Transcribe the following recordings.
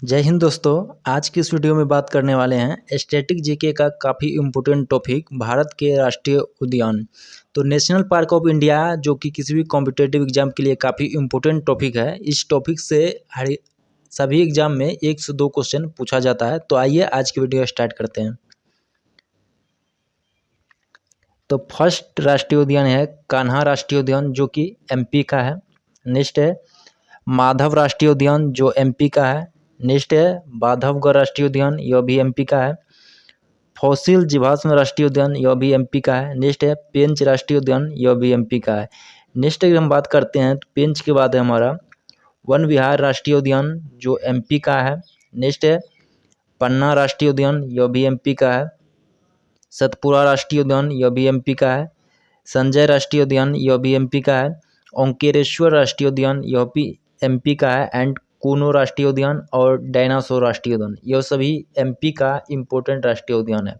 जय हिंद दोस्तों। आज की इस वीडियो में बात करने वाले हैं स्टैटिक जीके का काफ़ी इम्पोर्टेंट टॉपिक भारत के राष्ट्रीय उद्यान। तो नेशनल पार्क ऑफ इंडिया जो कि किसी भी कॉम्पिटेटिव एग्जाम के लिए काफ़ी इम्पोर्टेंट टॉपिक है। इस टॉपिक से हर सभी एग्जाम में 1 से 2 क्वेश्चन पूछा जाता है। तो आइए आज की वीडियो स्टार्ट करते हैं। तो फर्स्ट राष्ट्रीय उद्यान है कान्हा राष्ट्रीय उद्यान जो कि एमपी का है। नेक्स्ट है माधव राष्ट्रीय उद्यान जो एमपी का है। नेक्स्ट है बांधवगढ़ राष्ट्रीय उद्यान, यह भी एमपी का है। फॉसिल जीवाश्म राष्ट्रीय उद्यान, यह भी एमपी का है। नेक्स्ट है पेंच राष्ट्रीय उद्यान, यह भी एमपी का है। नेक्स्ट अगर हम बात करते हैं तो पेंच के बाद है हमारा वन विहार राष्ट्रीय उद्यान जो एमपी का है। नेक्स्ट है पन्ना राष्ट्रीय उद्यान, यह भी एमपी का है। सतपुरा राष्ट्रीय उद्यान, यह भी एमपी का है। संजय राष्ट्रीय उद्यान, यह भी एमपी का है। ओंकारेश्वर राष्ट्रीय उद्यान, यह भी एमपी का है। एंड कूनो राष्ट्रीय उद्यान और डायनासोर राष्ट्रीय उद्यान, यह सभी एमपी का इम्पोर्टेंट राष्ट्रीय उद्यान है।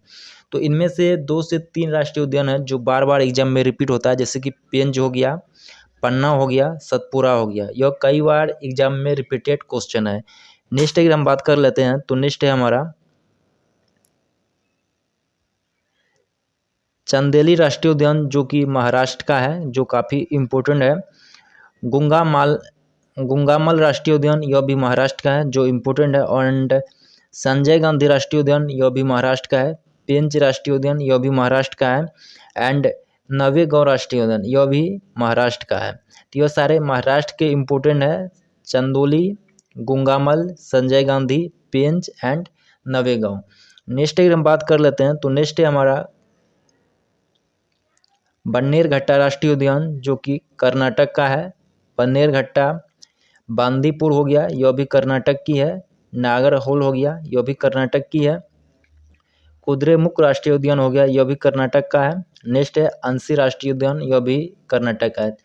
तो इनमें से 2 से 3 राष्ट्रीय उद्यान है जो बार बार एग्जाम में रिपीट होता है, जैसे कि पेंच हो गया, पन्ना हो गया, सतपुरा हो गया। यह कई बार एग्जाम में रिपीटेड क्वेश्चन है। नेक्स्ट अगर हम बात कर लेते हैं तो नेक्स्ट है हमारा चंदेली राष्ट्रीय उद्यान जो कि महाराष्ट्र का है, जो काफ़ी इम्पोर्टेंट है। गुंगामल राष्ट्रीय उद्यान, यह भी महाराष्ट्र का है, जो इम्पोर्टेंट है। एंड संजय गांधी राष्ट्रीय उद्यान, यह भी महाराष्ट्र का है। पेंच राष्ट्रीय उद्यान, यह भी महाराष्ट्र का है। एंड नवेगांव राष्ट्रीय उद्यान, यह भी महाराष्ट्र का है। तो यह सारे महाराष्ट्र के इम्पोर्टेंट है। चंदोली, गुंगामल, संजय गांधी, पेंच एंड नवेगांव। नेक्स्ट अगर हम बात कर लेते हैं तो नेक्स्ट है हमारा बन्नेरघट्टा राष्ट्रीय उद्यान जो कि कर्नाटक का है। बन्नेरघट्टा, बांदीपुर हो गया, यह भी कर्नाटक की है। नागरहोल हो गया, यह भी कर्नाटक की है। कुद्रेमुख राष्ट्रीय उद्यान हो गया, यह भी कर्नाटक का है। नेक्स्ट है अंशी राष्ट्रीय उद्यान, यह भी कर्नाटक का है।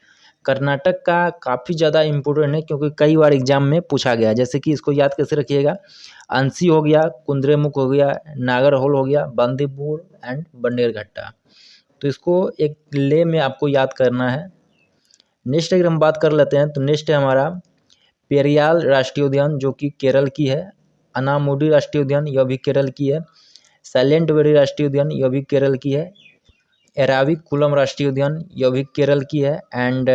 कर्नाटक का काफ़ी ज़्यादा इम्पोर्टेंट है क्योंकि कई बार एग्जाम में पूछा गया है। जैसे कि इसको याद कैसे रखिएगा, अंशी हो गया, कुद्रेमुख हो गया, नागरहोल हो गया, बांदीपुर एंड बन्नेरघट्टा। तो इसको एक ले में आपको याद करना है। नेक्स्ट अगर हम बात कर लेते हैं तो नेक्स्ट है हमारा पेरियाल राष्ट्रीय उद्यान जो कि केरल की है। अनामुडी राष्ट्रीय उद्यान, यह भी केरल की है। साइलेंट वैली राष्ट्रीय उद्यान, यह भी केरल की है। एराविकुलम राष्ट्रीय उद्यान, यह भी केरल की है। एंड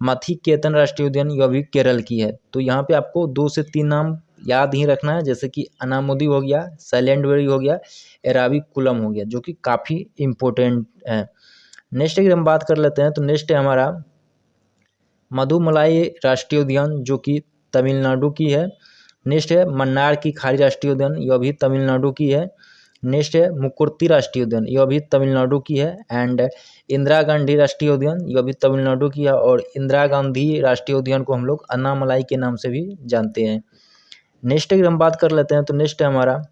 मथिकेतन राष्ट्रीय उद्यान, यह भी केरल की है। तो यहाँ पे आपको 2 से 3 नाम याद ही रखना है, जैसे कि अनामुदी हो गया, साइलेंट वैली हो गया, एराविकुलम हो गया, जो कि काफ़ी इम्पोर्टेंट है। नेक्स्ट अगर हम बात कर लेते हैं तो नेक्स्ट है हमारा मधुमलाई राष्ट्रीय उद्यान जो कि तमिलनाडु की है। नेक्स्ट है मन्नार की खाड़ी राष्ट्रीय उद्यान, यह भी तमिलनाडु की है। नेक्स्ट है मुकुर्ती राष्ट्रीय उद्यान, यह भी तमिलनाडु की है। एंड इंदिरा गांधी राष्ट्रीय उद्यान, यह भी तमिलनाडु की है। और इंदिरा गांधी राष्ट्रीय उद्यान को हम लोग अन्नामलाई के नाम से भी जानते हैं। नेक्स्ट अगर हम बात कर लेते हैं तो नेक्स्ट है हमारा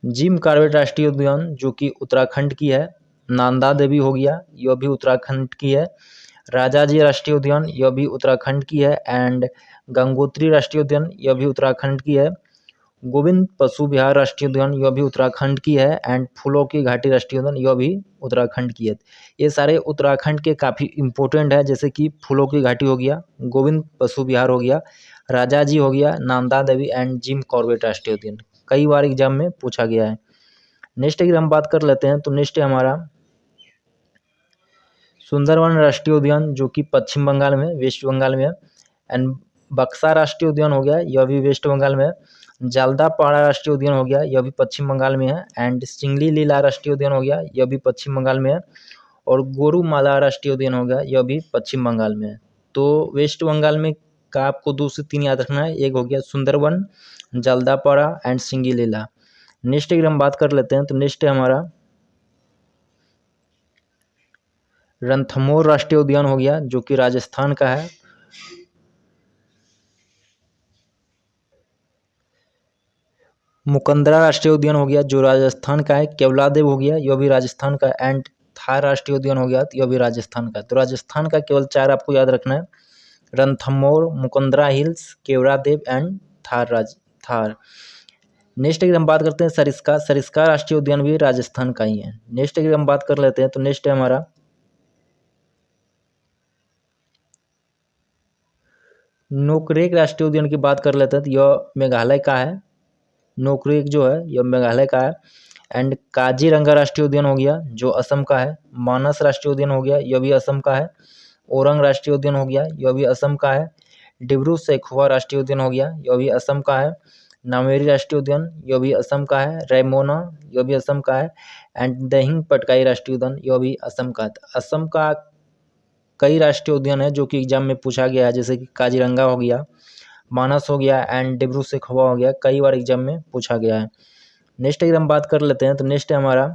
जिम कॉर्बेट राष्ट्रीय उद्यान जो कि उत्तराखंड की है। नंदा देवी हो गया, यह भी उत्तराखंड की है। राजाजी राष्ट्रीय उद्यान, यह भी उत्तराखंड की है। एंड गंगोत्री राष्ट्रीय उद्यान, यह भी उत्तराखंड की है। गोविंद पशु विहार राष्ट्रीय उद्यान, यह भी उत्तराखंड की है। एंड फूलों की घाटी राष्ट्रीय उद्यान, यह भी उत्तराखंड की है। ये सारे उत्तराखंड के काफ़ी इम्पोर्टेंट है, जैसे कि फूलों की घाटी हो गया, गोविंद पशु विहार हो गया, राजाजी हो गया, Nanda Devi and Jim Corbett राष्ट्रीय उद्यान। कई बार एग्जाम में पूछा गया है। नेक्स्ट अगर हम बात कर लेते हैं तो नेक्स्ट है हमारा सुंदरवन राष्ट्रीय उद्यान जो कि पश्चिम बंगाल में, वेस्ट बंगाल में है। एंड बक्सा राष्ट्रीय उद्यान हो गया, यह भी वेस्ट बंगाल में है। जल्दापाड़ा राष्ट्रीय उद्यान हो गया, यह भी पश्चिम बंगाल में है। एंड सिंगली लीला राष्ट्रीय उद्यान हो गया, यह भी पश्चिम बंगाल में है। और गोरुमाला राष्ट्रीय उद्यान हो गया, यह भी पश्चिम बंगाल में है। तो वेस्ट बंगाल में का आपको 2 से 3 याद रखना है। एक हो गया Sundarban, Jaldapara and Singalila. Next अगर हम बात कर लेते हैं तो नेक्स्ट है हमारा रणथंभौर राष्ट्रीय उद्यान हो गया जो कि राजस्थान का है। मुकंदरा राष्ट्रीय उद्यान हो गया जो राजस्थान का है। केवलादेव हो गया, यह भी राजस्थान का। एंड थार राष्ट्रीय उद्यान हो गया, यह भी राजस्थान का। तो राजस्थान का केवल 4 आपको याद रखना है, Ranthambore, Mukundra hills, Keoladeo and Thar. Next अगर हम बात करते हैं सरिस्का राष्ट्रीय उद्यान भी राजस्थान का ही है। नेक्स्ट अगर हम बात कर लेते हैं तो नेक्स्ट है हमारा नोकरेक राष्ट्रीय उद्यान की बात कर लेते हैं तो यह मेघालय का है। नोकरेक जो है यह मेघालय का है। एंड काजीरंगा राष्ट्रीय उद्यान हो गया जो असम का है। मानस राष्ट्रीय उद्यान हो गया, यह भी असम का है। ओरंग राष्ट्रीय उद्यान हो गया, यह भी असम का है। डिब्रू सैखोवा राष्ट्रीय उद्यान हो गया, यह भी असम का है। नामेरी राष्ट्रीय उद्यान, यह भी असम का है। रैमोना, यह भी असम का है। एंड दहिंग पटकाई राष्ट्रीय उद्यान, यह भी असम का है। असम का कई राष्ट्रीय उद्यान है जो कि एग्जाम में पूछा गया है, जैसे कि काजीरंगा हो गया, मानस हो गया एंड डिब्रू सैखोवा हो गया, कई बार एग्जाम में पूछा गया है। नेक्स्ट अगर हम बात कर लेते हैं तो नेक्स्ट है हमारा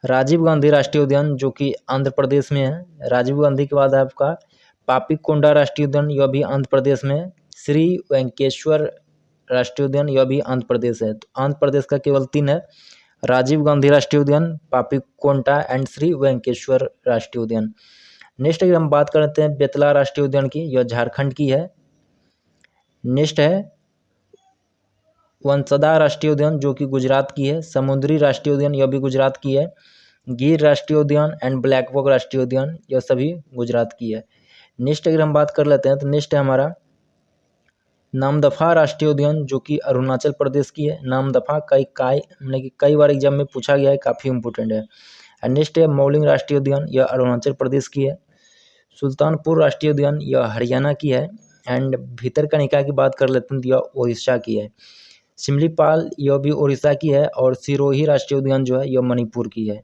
राजीव गांधी राष्ट्रीय उद्यान जो कि आंध्र प्रदेश में है। राजीव गांधी के बाद आपका पापीकोंडा राष्ट्रीय उद्यान, यह भी आंध्र प्रदेश में है। श्री वेंकटेश्वर राष्ट्रीय उद्यान, यह भी आंध्र प्रदेश है। तो आंध्र प्रदेश का केवल 3 है, राजीव गांधी राष्ट्रीय उद्यान, पापीकोंडा एंड श्री वेंकटेश्वर राष्ट्रीय उद्यान। नेक्स्ट अगर हम बात करते हैं बेतला राष्ट्रीय उद्यान की, यह झारखंड की है। नेक्स्ट है वंसदा राष्ट्रीय उद्यान जो कि गुजरात की है। समुद्री राष्ट्रीय उद्यान, यह भी गुजरात की है। गिर राष्ट्रीय उद्यान एंड ब्लैक बक राष्ट्रीय उद्यान, यह सभी गुजरात की है। नेक्स्ट अगर हम बात कर लेते हैं तो नेक्स्ट है हमारा नामदफा राष्ट्रीय उद्यान जो कि अरुणाचल प्रदेश की है। नामदफा कई बार एग्जाम में पूछा गया है, काफ़ी इंपोर्टेंट है। एंड नेक्स्ट है मौलिंग राष्ट्रीय उद्यान, यह अरुणाचल प्रदेश की है। सुल्तानपुर राष्ट्रीय उद्यान, यह हरियाणा की है। एंड भीतरकनिका की बात कर लेते हैं तो यह उड़ीसा की है। सिमलीपाल, यह भी उड़ीसा की है। और सिरोही राष्ट्रीय उद्यान जो है यह मणिपुर की है।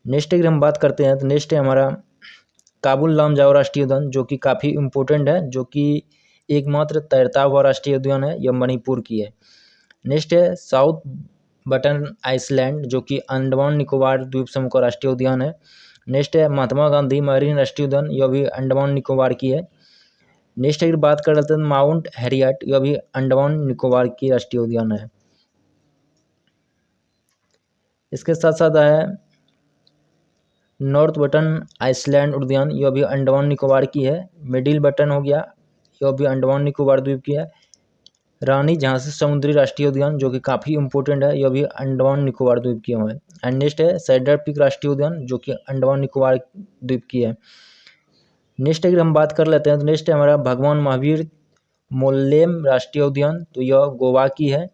नेक्स्ट अगर हम बात करते हैं तो नेक्स्ट है हमारा काबुल लामजाओ राष्ट्रीय उद्यान जो कि काफ़ी इम्पोर्टेंट है, जो कि एकमात्र तैरता हुआ राष्ट्रीय उद्यान है, यह मणिपुर की है। नेक्स्ट है साउथ बटन आइसलैंड जो कि अंडमान निकोबार द्वीप समूह का राष्ट्रीय उद्यान है। नेक्स्ट है महात्मा गांधी मरीन राष्ट्रीय उद्यान, यह भी अंडमान निकोबार की है। नेक्स्ट अगर बात कर लेते हैं माउंट हैरियट, यह भी अंडमान निकोबार की राष्ट्रीय उद्यान है। इसके साथ साथ है नॉर्थ बटन आइसलैंड उद्यान, यह भी अंडमान निकोबार की है। मिडिल बटन हो गया, यह भी अंडमान निकोबार द्वीप की है। रानी झांसी समुद्री राष्ट्रीय उद्यान जो कि काफ़ी इंपॉर्टेंट है, यह भी अंडमान निकोबार द्वीप की है। एंड नेक्स्ट है सैडर पीक राष्ट्रीय उद्यान जो कि अंडमान निकोबार द्वीप की है। नेक्स्ट अगर हम बात कर लेते हैं तो नेक्स्ट है हमारा भगवान महावीर मोल्लेम राष्ट्रीय उद्यान, तो यह गोवा की है।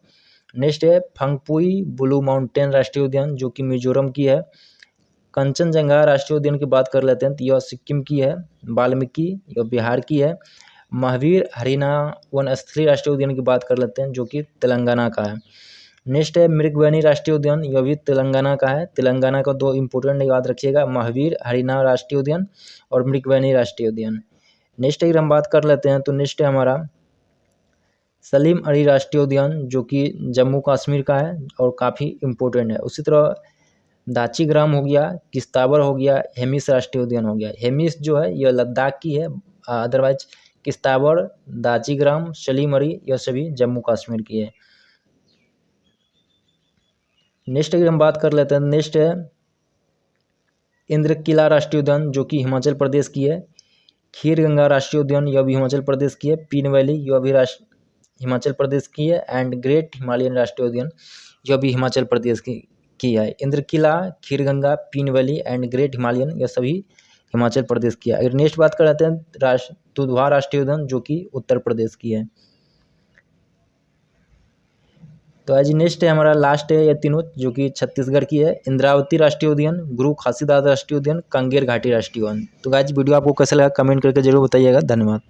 नेक्स्ट है फंगपुई ब्लू माउंटेन राष्ट्रीय उद्यान जो कि मिजोरम की है। कंचनजंगा राष्ट्रीय उद्यान की बात कर लेते हैं तो यह सिक्किम की है। वाल्मीकि, यह बिहार की है। महावीर हरिना वनस्थली राष्ट्रीय उद्यान की बात कर लेते हैं जो कि तेलंगाना का है। नेक्स्ट है मृगवैनी राष्ट्रीय उद्यान, यह भी तेलंगाना का है। तेलंगाना का 2 इंपोर्टेंट याद रखिएगा, महावीर हरिना राष्ट्रीय उद्यान और मृगवैनी राष्ट्रीय उद्यान। नेक्स्ट अगर हम बात कर लेते हैं तो नेक्स्ट है हमारा सलीम अली राष्ट्रीय उद्यान जो कि जम्मू कश्मीर का है और काफ़ी इम्पोर्टेंट है। उसी तरह दाचीग्राम हो गया, किस्तावर हो गया, हेमिस राष्ट्रीय उद्यान हो गया। हेमिस जो है यह लद्दाख की है, अदरवाइज किस्तावर, दाचीग्राम, सलीम अली यह सभी जम्मू कश्मीर की है। नेक्स्ट अगर हम बात कर लेते हैं नेक्स्ट है इंद्रकिला राष्ट्रीय उद्यान जो कि हिमाचल प्रदेश की है। खीरगंगा राष्ट्रीय उद्यान, यह भी हिमाचल प्रदेश की है। पीन वैली, यह भी हिमाचल प्रदेश की है। एंड ग्रेट हिमालयन राष्ट्रीय उद्यान, यह भी हिमाचल प्रदेश की है। इंद्रकिला, खीरगंगा, पीन वैली एंड ग्रेट हिमालयन यह सभी हिमाचल प्रदेश की है। अगर नेक्स्ट बात कर लेते हैं दुधवा राष्ट्रीय उद्यान जो कि उत्तर प्रदेश की है। तो आज नेक्स्ट है हमारा लास्ट है ये तीनों जो कि छत्तीसगढ़ की है। इंद्रावती राष्ट्रीय उद्यान, गुरु खासीदास राष्ट्रीय उद्यान, कांगेर घाटी राष्ट्रीय उद्यान। तो गाइस वीडियो आपको कैसा लगा कमेंट करके जरूर बताइएगा। धन्यवाद।